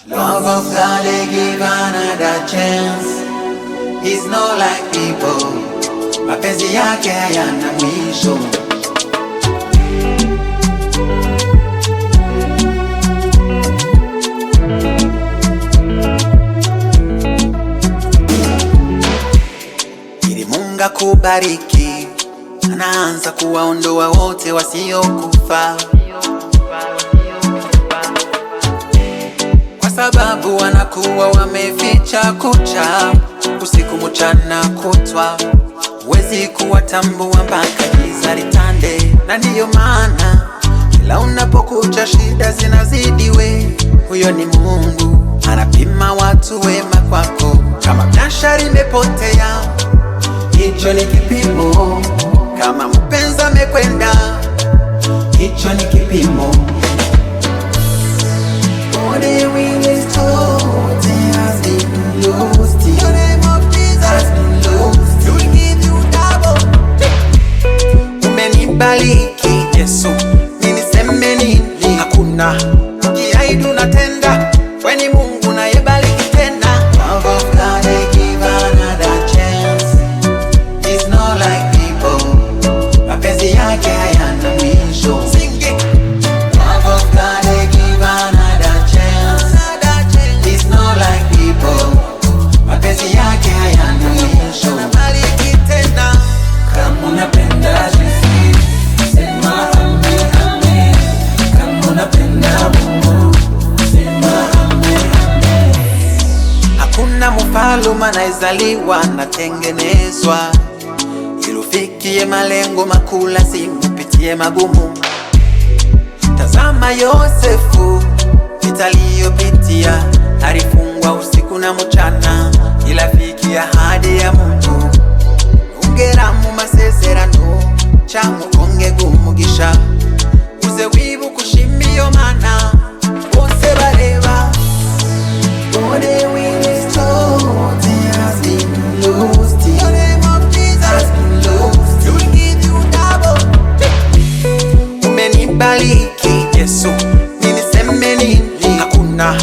Love of God, they give another chance. He's not like people, mapenzi yake hayana mwisho. Ili Mungu akubariki, anaanza kuwaondoa wote wasiokufa, kwa sababu wanakuwa wameficha kucha, usiku mchana kutwa, huwezi kuwatambua mpaka giza litande. Na ndiyo maana kila unapokucha shida zinazidi, huyo ni Mungu anapima watu wema kwako. Kama biashara imepotea, hicho ni kipimo. Kama mpenzi amekwenda, hicho ni kipimo. All the wind is told, it has been lost. Your name of Jesus has been lost. He will give you double. Umenibariki Yesu, niniseme nini? Hakuna kiaidu natenda, we ni Mungu nayebariki tena. Love of God, they give another chance. He's not like people, mapenzi yake hayana mwisho. Sing it. Love of God, they give another chance. He's not like people, mapenzi yake hayana mwisho. Nabariki tena. Kama unapenda Yesu, sema amen, amen. Kama unapenda Mungu, sema amen, amen. Hakuna mfalme anayezaliwa anatengenezwa, ili ufikie malengo makuu lazima upitie magumu. Tazama Yosefu, vita aliyopitia, alifungwa usiku na mchana, ila fikia ahadi ya Mungu. Ongera mu masezerano, cyangwa konge gumugisha, uze wibuka kushimiyo mana bose bareba. All the wind is told, it has been lost. Your name of Jesus has been lost. He will give you double. Umenibariki Yesu, niniseme nini? Hakuna